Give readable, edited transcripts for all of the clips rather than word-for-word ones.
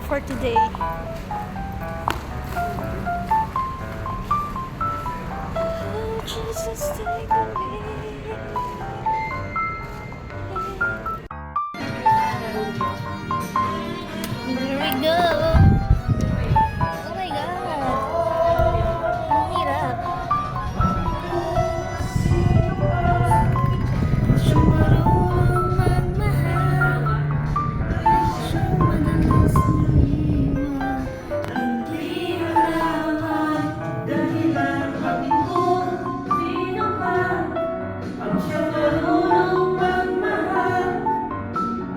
for today. Oh, Jesus, take me. Here we go. Oh my God. Ang hirap. Siyang marunong magmahal. Siyang madalas umiwan. Hindi malaman dahilan bakit kung sino man ang siyang marunong magmahal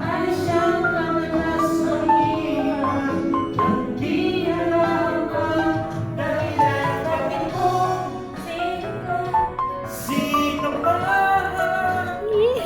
ay siyang madalas umiwan. Hindi alam ang dahilan bakit kung sino man ay siyang madalas umiwan.